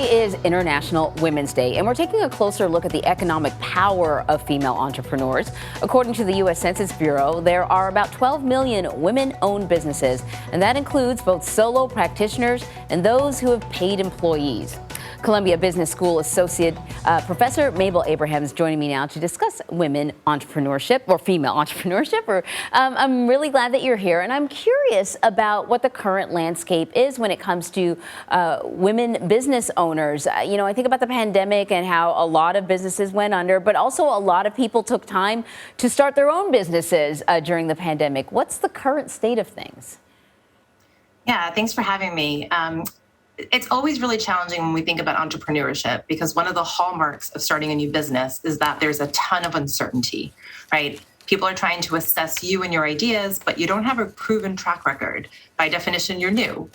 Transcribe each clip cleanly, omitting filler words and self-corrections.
Today is International Women's Day, and we're taking a closer look at the economic power of female entrepreneurs. According to the U.S. Census Bureau, there are about 12 million women-owned businesses, and that includes both solo practitioners and those who have paid employees. Columbia Business School Associate Professor Mabel Abraham is joining me now to discuss women entrepreneurship or female entrepreneurship. I'm really glad that you're here, and I'm curious about what the current landscape is when it comes to women business owners. I think about the pandemic and how a lot of businesses went under, but also a lot of people took time to start their own businesses during the pandemic. What's the current state of things? Yeah, thanks for having me. It's always really challenging when we think about entrepreneurship, because one of the hallmarks of starting a new business is that there's a ton of uncertainty, right? People are trying to assess you and your ideas, but you don't have a proven track record. By definition, you're new.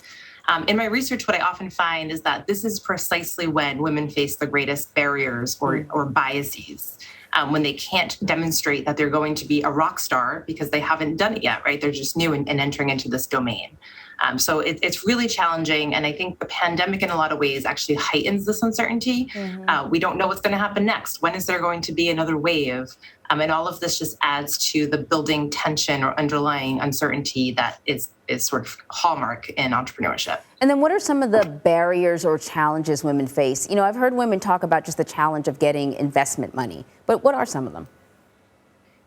In my research, what I often find is that this is precisely when women face the greatest barriers or biases. When they can't demonstrate that they're going to be a rock star because they haven't done it yet, right? They're just new and entering into this domain. So it's really challenging. And I think the pandemic in a lot of ways actually heightens this uncertainty. Mm-hmm. We don't know what's going to happen next. When is there going to be another wave? And all of this just adds to the building tension or underlying uncertainty that is sort of hallmark in entrepreneurship. And then what are some of the barriers or challenges women face? I've heard women talk about just the challenge of getting investment money, but what are some of them?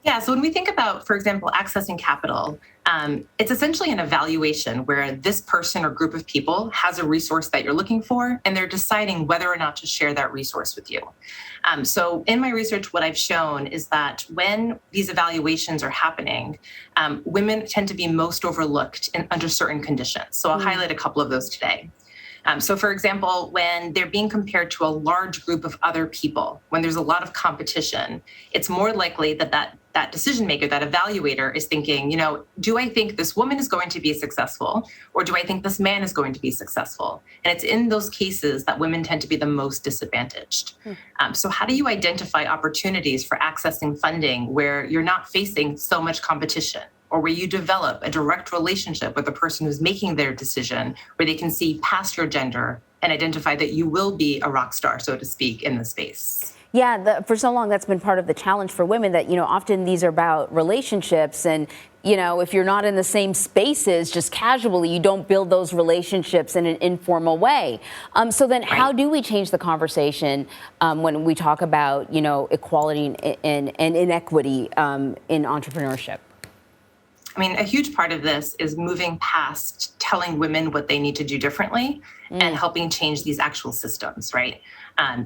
Yeah, so when we think about, for example, accessing capital, it's essentially an evaluation where this person or group of people has a resource that you're looking for, and they're deciding whether or not to share that resource with you. So in my research, what I've shown is that when these evaluations are happening, women tend to be most overlooked under certain conditions. So I'll highlight a couple of those today. So, for example, when they're being compared to a large group of other people, when there's a lot of competition, it's more likely that decision maker, that evaluator is thinking, do I think this woman is going to be successful, or do I think this man is going to be successful? And it's in those cases that women tend to be the most disadvantaged. So how do you identify opportunities for accessing funding where you're not facing so much competition, or where you develop a direct relationship with the person who's making their decision, where they can see past your gender and identify that you will be a rock star, so to speak, in the space? Yeah, for so long, that's been part of the challenge for women, that, often these are about relationships. And, if you're not in the same spaces just casually, you don't build those relationships in an informal way. So then how do we change the conversation when we talk about, equality and inequity in entrepreneurship? I mean, a huge part of this is moving past telling women what they need to do differently and helping change these actual systems, right?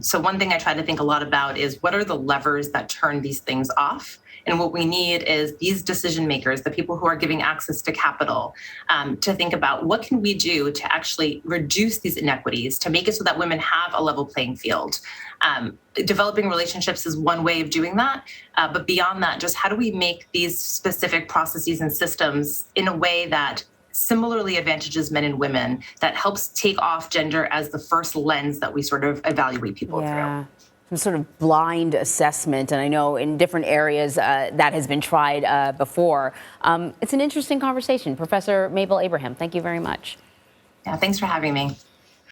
So one thing I try to think a lot about is, what are the levers that turn these things off? And what we need is these decision makers, the people who are giving access to capital, to think about what can we do to actually reduce these inequities, to make it so that women have a level playing field. Developing relationships is one way of doing that. But beyond that, just how do we make these specific processes and systems in a way that similarly advantages men and women, that helps take off gender as the first lens that we sort of evaluate people through? Some sort of blind assessment. And I know in different areas that has been tried before. It's an interesting conversation. Professor Mabel Abraham, thank you very much. Yeah, thanks for having me.